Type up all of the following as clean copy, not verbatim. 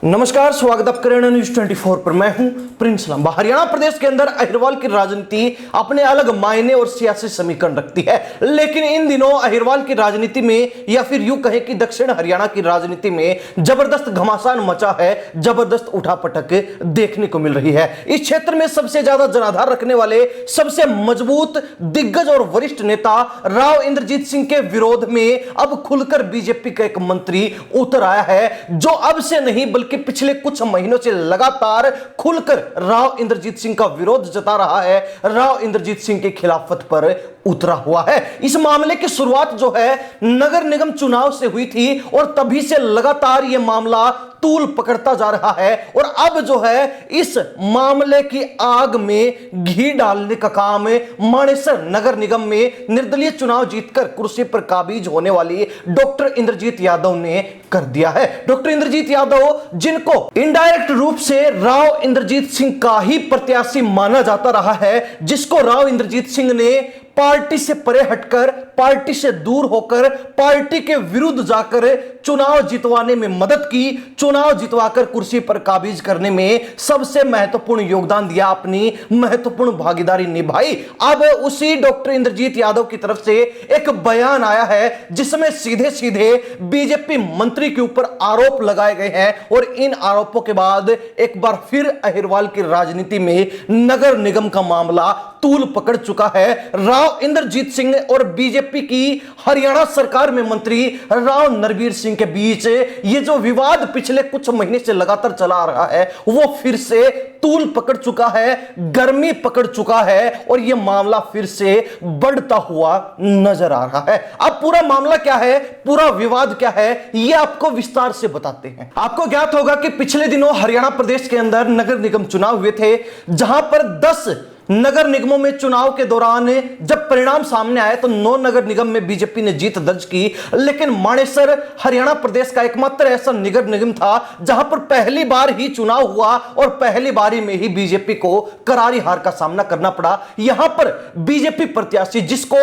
नमस्कार, स्वागत आप कर रहे हैं न्यूज 24 पर। मैं हूं प्रिंस लांबा। हरियाणा प्रदेश के अंदर अहिरवाल की राजनीति अपने अलग मायने और सियासी समीकरण रखती है, लेकिन इन दिनों अहिरवाल की राजनीति में या फिर यूं कहें कि दक्षिण हरियाणा की राजनीति में जबरदस्त घमासान मचा है, जबरदस्त उठापटक देखने को मिल रही है। इस क्षेत्र में सबसे ज्यादा जनाधार रखने वाले सबसे मजबूत दिग्गज और वरिष्ठ नेता राव इंद्रजीत सिंह के विरोध में अब खुलकर बीजेपी का एक मंत्री उतर आया है, जो अब से नहीं बल्कि पिछले कुछ महीनों से लगातार खुलकर राव इंद्रजीत सिंह का विरोध जता रहा है, राव इंद्रजीत सिंह के खिलाफत पर उतरा हुआ है। इस मामले की शुरुआत जो है नगर निगम चुनाव से हुई थी और तभी से लगातार यह मामला तूल पकड़ता जा रहा है और अब जो है इस मामले की आग में घी डालने का काम मानेसर नगर निगम में निर्दलीय चुनाव जीतकर कुर्सी पर काबिज होने वाली डॉक्टर इंद्रजीत यादव ने कर दिया है। डॉक्टर इंद्रजीत यादव, जिनको इनडायरेक्ट रूप से राव इंद्रजीत सिंह का ही प्रत्याशी माना जाता रहा है, जिसको राव इंद्रजीत सिंह ने पार्टी से परे हटकर, पार्टी से दूर होकर, पार्टी के विरुद्ध जाकर चुनाव जितवाने में मदद की, चुनाव जितवाकर कुर्सी पर काबिज करने में सबसे महत्वपूर्ण योगदान दिया, अपनी महत्वपूर्ण भागीदारी निभाई। अब उसी डॉक्टर इंद्रजीत यादव की तरफ से एक बयान आया है जिसमें सीधे सीधे बीजेपी मंत्री के ऊपर आरोप लगाए गए हैं और इन आरोपों के बाद एक बार फिर अहिरवाल की राजनीति में नगर निगम का मामला तूल पकड़ चुका है। राव इंद्रजीत सिंह और बीजेपी की हरियाणा सरकार में मंत्री राव नरबीर सिंह के बीच ये जो विवाद पिछले कुछ महीने से लगातार चला आ रहा है, वो फिर से तूल पकड़ चुका है, गर्मी पकड़ चुका है और यह मामला फिर से बढ़ता हुआ नजर आ रहा है। अब पूरा मामला क्या है, पूरा विवाद क्या है, यह आपको विस्तार से बताते हैं। आपको ज्ञात होगा कि पिछले दिनों हरियाणा प्रदेश के अंदर नगर निगम चुनाव हुए थे, जहां पर 10 नगर निगमों में चुनाव के दौरान जब परिणाम सामने आए तो 9 नगर निगम में बीजेपी ने जीत दर्ज की, लेकिन मानेसर हरियाणा प्रदेश का एकमात्र ऐसा नगर निगम था जहां पर पहली बार ही चुनाव हुआ और पहली बारी में ही बीजेपी को करारी हार का सामना करना पड़ा। यहां पर बीजेपी प्रत्याशी, जिसको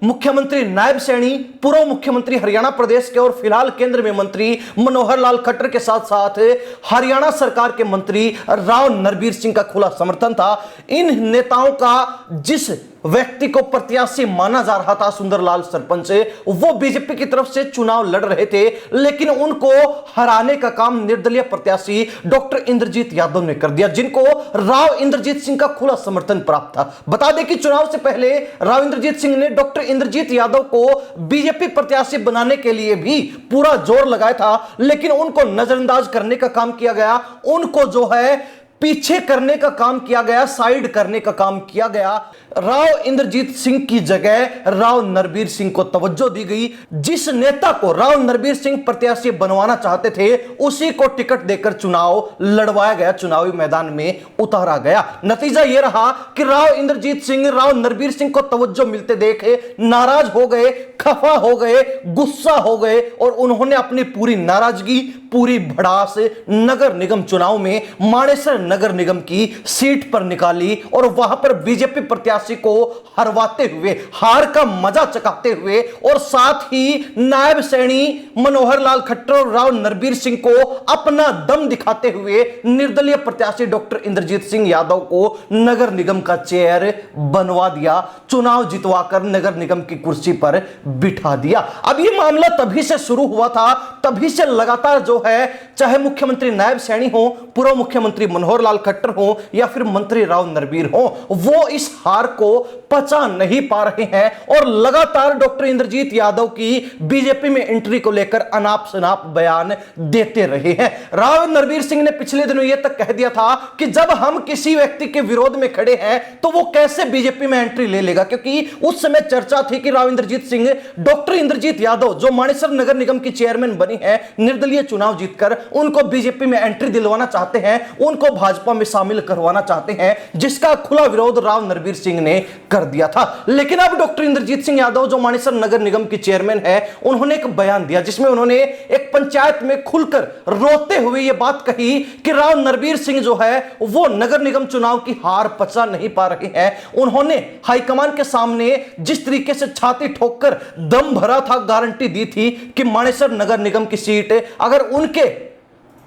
मुख्यमंत्री नायब सैनी, पूर्व मुख्यमंत्री हरियाणा प्रदेश के और फिलहाल केंद्र में मंत्री मनोहर लाल खट्टर के साथ साथ हरियाणा सरकार के मंत्री राव नरबीर सिंह का खुला समर्थन था। इन नेताओं का जिस व्यक्ति को प्रत्याशी माना जा रहा था, सुंदरलाल सरपंच, वो बीजेपी की तरफ से चुनाव लड़ रहे थे, लेकिन उनको हराने का काम निर्दलीय प्रत्याशी डॉक्टर इंद्रजीत यादव ने कर दिया, जिनको राव इंद्रजीत सिंह का खुला समर्थन प्राप्त था। बता दें कि चुनाव से पहले राव इंद्रजीत सिंह ने डॉक्टर इंद्रजीत यादव को बीजेपी प्रत्याशी बनाने के लिए भी पूरा जोर लगाया था, लेकिन उनको नजरअंदाज करने का काम किया गया, उनको जो है पीछे करने का काम किया गया, साइड करने का काम किया गया। राव इंद्रजीत सिंह की जगह राव नरबीर सिंह को तवज्जो दी गई। जिस नेता को राव नरबीर सिंह प्रत्याशी बनवाना चाहते थे, उसी को टिकट देकर चुनाव लड़वाया गया, चुनावी मैदान में उतारा गया। नतीजा यह रहा कि राव इंद्रजीत सिंह राव नरबीर सिंह को तवज्जो मिलते देखे नाराज हो गए, खफा हो गए, गुस्सा हो गए और उन्होंने अपनी पूरी नाराजगी, पूरी भड़ास नगर निगम चुनाव में मानेसर नगर निगम की सीट पर निकाली और वहां पर बीजेपी प्रत्याशी को हरवाते हुए, हार का मजा चखाते हुए और साथ ही नायब सैनी मनोहर लाल खट्टर और राव नरबीर सिंह को अपना दम दिखाते हुए निर्दलीय प्रत्याशी डॉक्टर इंद्रजीत सिंह यादव को नगर निगम का चेयर बनवा दिया, चुनाव जितवाकर नगर निगम की कुर्सी पर बिठा दिया। अब यह मामला तभी से शुरू हुआ था, तभी से लगातार जो है, चाहे मुख्यमंत्री नायब सैनी हो, पूर्व मुख्यमंत्री मनोहर लाल खट्टर हो या फिर मंत्री राव नरबीर हो, वो इस हार को पचा नहीं पा रहे हैं और लगातार डॉक्टर इंद्रजीत यादव की बीजेपी में एंट्री को लेकर अनाप शनाप बयान देते रहे हैं। राव नरबीर सिंह ने पिछले दिनों यह तक कह दिया था कि जब हम किसी व्यक्ति के विरोध में खड़े हैं तो वो कैसे बीजेपी में एंट्री ले लेगा, क्योंकि उस समय चर्चा थी कि राव इंद्रजीत सिंह, डॉक्टर इंद्रजीत यादव जो मानेसर नगर निगम की चेयरमैन बनी है निर्दलीय चुनाव जीतकर, उनको बीजेपी में एंट्री दिलवाना चाहते हैं, उनको भाजपा में शामिल करवाना चाहते हैं, जिसका खुला विरोध राव नरबीर सिंह ने कर दिया था। लेकिन अब डॉक्टर इंद्रजीत सिंह यादव जो मानेसर नगर निगम की चेयरमैन है, उन्होंने एक बयान दिया जिसमें उन्होंने एक पंचायत में खुलकर रोते हुए यह बात कही कि राव नरबीर सिंह जो है वो नगर निगम चुनाव की हार पचा नहीं पा रहे हैं। उन्होंने हाईकमान के सामने जिस तरीके से छाती ठोककर दम भरा था, गारंटी दी थी कि मानेसर नगर निगम की सीट अगर उनके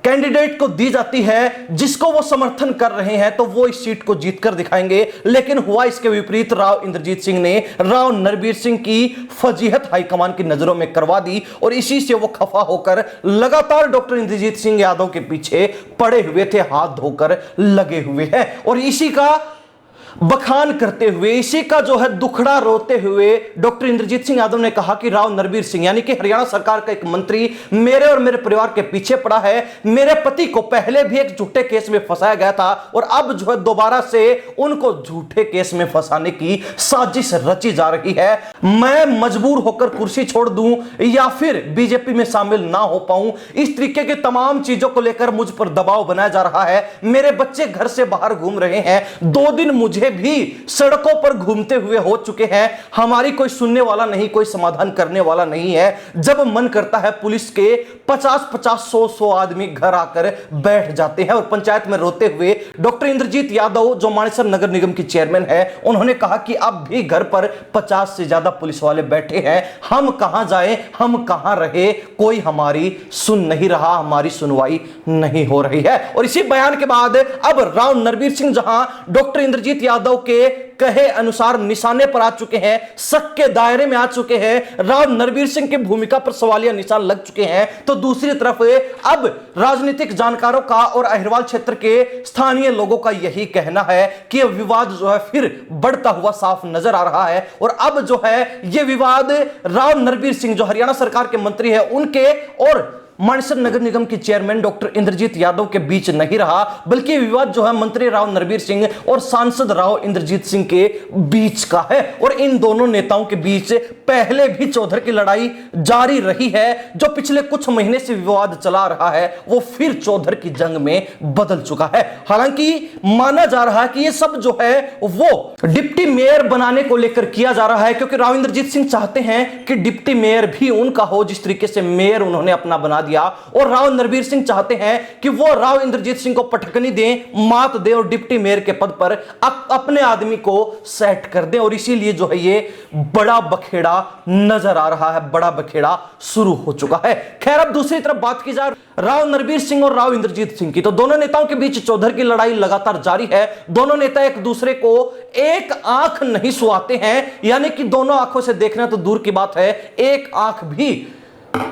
कैंडिडेट को दी जाती है जिसको वो समर्थन कर रहे हैं तो वो इस सीट को जीतकर दिखाएंगे। लेकिन हुआ इसके विपरीत। राव इंद्रजीत सिंह ने राव नरबीर सिंह की फजीहत हाईकमान की नजरों में करवा दी और इसी से वो खफा होकर लगातार डॉक्टर इंद्रजीत सिंह यादव के पीछे पड़े हुए थे, हाथ धोकर लगे हुए हैं। और इसी का बखान करते हुए, इसी का जो है दुखड़ा रोते हुए डॉक्टर इंद्रजीत सिंह यादव ने कहा कि राव नरबीर सिंह यानी कि हरियाणा सरकार का एक मंत्री मेरे और मेरे परिवार के पीछे पड़ा है। मेरे पति को पहले भी एक झूठे केस में फंसाया गया था और अब जो है दोबारा से उनको झूठे केस में फंसाने की साजिश रची जा रही है। मैं मजबूर होकर कुर्सी छोड़ दूं या फिर बीजेपी में शामिल ना हो पाऊं, इस तरीके की तमाम चीजों को लेकर मुझ पर दबाव बनाया जा रहा है। मेरे बच्चे घर से बाहर घूम रहे हैं, 2 दिन मुझे भी सड़कों पर घूमते हुए हो चुके हैं। हमारी कोई सुनने वाला नहीं, कोई समाधान करने वाला नहीं है। जब मन करता है पुलिस के 50-50, 100-100 आदमी घर आकर बैठ जाते हैं। और पंचायत में रोते हुए डॉक्टर इंद्रजीत यादव जो मानेसर नगर निगम की चेयरमैन है, उन्होंने कहा कि अब भी घर पर 50 से ज्यादा पुलिस वाले बैठे हैं, हम कहां जाएं, हम कहां रहे, कोई हमारी सुन नहीं रहा, हमारी सुनवाई नहीं हो रही है। और इसी बयान के बाद अब राव नरबीर सिंह जहां डॉक्टर इंद्रजीत यादव के कहे अनुसार निशाने पर आ चुके हैं, शक के दायरे में आ चुके हैं, राव नरबीर सिंह की भूमिका पर सवालिया निशान लग चुके हैं, तो दूसरी तरफ अब राजनीतिक जानकारों का और अहिरवाल क्षेत्र के स्थानीय लोगों का यही कहना है कि यह विवाद जो है फिर बढ़ता हुआ साफ नजर आ रहा है। और अब जो है यह विवाद राव नरबीर सिंह जो हरियाणा सरकार के मंत्री है उनके और मानेसर नगर निगम के चेयरमैन डॉक्टर इंद्रजीत यादव के बीच नहीं रहा, बल्कि विवाद जो है मंत्री राव नरबीर सिंह और सांसद राव इंद्रजीत सिंह के बीच का है। और इन दोनों नेताओं के बीच पहले भी चौधर की लड़ाई जारी रही है। जो पिछले कुछ महीने से विवाद चला रहा है वो फिर चौधर की जंग में बदल चुका है। हालांकि माना जा रहा है कि ये सब जो है वो डिप्टी मेयर बनाने को लेकर किया जा रहा है, क्योंकि राव इंद्रजीत सिंह चाहते हैं कि डिप्टी मेयर भी उनका हो जिस तरीके से मेयर उन्होंने अपना बना दिया। और राव नरबीर सिंह चाहते हैं कि वो राव इंद्रजीत सिंह को पटकनी दें, मात दें और डिप्टी मेयर के पद पर अपने आदमी को सेट कर दें। और इसीलिए जो है ये बड़ा बखेड़ा नजर आ रहा है, बड़ा बखेड़ा शुरू हो चुका है। खैर अब दूसरी तरफ बात की जाए राव नरबीर सिंह और राव इंद्रजीत सिंह की, तो दोनों नेताओं के बीच चौधर की लड़ाई लगातार जारी है। दोनों नेता एक दूसरे को एक आंख नहीं सुहाते हैं, यानी कि दोनों आंखों से देखना तो दूर की बात है, एक आंख भी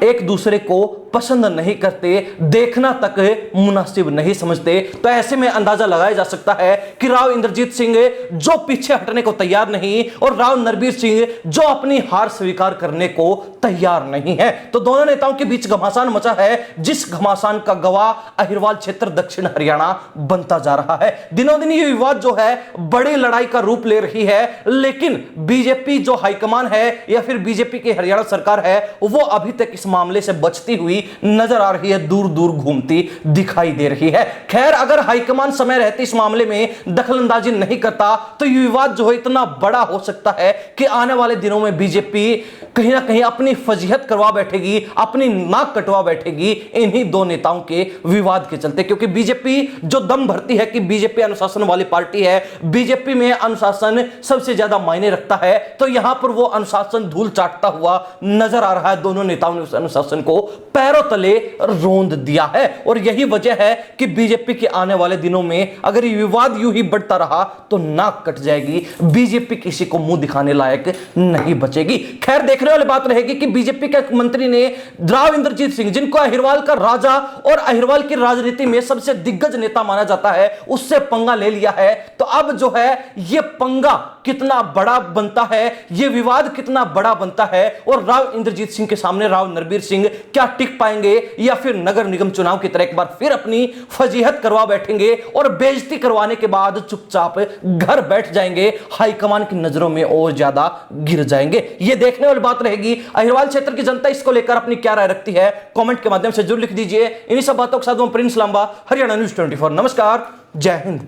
एक दूसरे को पसंद नहीं करते, देखना तक मुनासिब नहीं समझते। तो ऐसे में अंदाजा लगाया जा सकता है कि राव इंद्रजीत सिंह जो पीछे हटने को तैयार नहीं और राव नरबीर सिंह जो अपनी हार स्वीकार करने को तैयार नहीं है। तो दोनों नेताओं के बीच घमासान मचा है, जिस घमासान का गवाह अहिरवाल क्षेत्र दक्षिण हरियाणा बनता जा रहा है। दिनों दिन ये विवाद जो है बड़ी लड़ाई का रूप ले रही है, लेकिन बीजेपी जो हाईकमान है या फिर बीजेपी की हरियाणा सरकार है वो अभी तक इस मामले से बचती हुई नजर आ रही है, दूर दूर घूमती दिखाई दे रही है। खैर अगर हाईकमान समय रहते इस मामले में दखलंदाजी नहीं करता तो यह विवाद जो है इतना बड़ा हो सकता है कि आने वाले दिनों में बीजेपी कहीं ना कहीं अपनी फजीहत करवा बैठेगी, अपनी नाक कटवा बैठेगी इन्हीं दो नेताओं के विवाद के चलते। क्योंकि बीजेपी जो दम भरती है कि बीजेपी अनुशासन वाली पार्टी है, बीजेपी में अनुशासन सबसे ज्यादा मायने रखता है, तो यहां पर वो अनुशासन धूल चाटता हुआ नजर आ रहा है। दोनों नेताओं ने उस अनुशासन को पैरों तले रोंद दिया है और यही वजह है कि बीजेपी के आने वाले दिनों में अगर ये विवाद यूं ही बढ़ता रहा तो नाक कट जाएगी, बीजेपी किसी को मुंह दिखाने लायक नहीं बचेगी। खैर देखने वाली बात रहेगी कि बीजेपी के मंत्री ने राव इंद्रजीत सिंह, जिनको अहिरवाल का राजा और अहिरवाल की राजनीति में सबसे दिग्गज नेता माना जाता है, उससे पंगा ले लिया है। तो अब जो है यह पंगा कितना बड़ा बनता है, यह विवाद कितना बड़ा बनता है और राव इंद्रजीत सिंह के सामने राव नरबीर सिंह क्या टिक पाएंगे या फिर नगर निगम चुनाव की तरह एक बार फिर अपनी फजीहत करवा बैठेंगे और बेइज्जती करवाने के बाद चुपचाप घर बैठ जाएंगे, हाईकमान की नजरों में और ज्यादा गिर जाएंगे। यह देखने वाली बात रहेगी। अहिरवाल क्षेत्र की जनता इसको लेकर अपनी क्या राय रखती है कमेंट के माध्यम से जरूर लिख दीजिए। इन्हीं सब बातों के साथ मैं प्रिंस लांबा, हरियाणा न्यूज़ 24। नमस्कार, जय हिंद।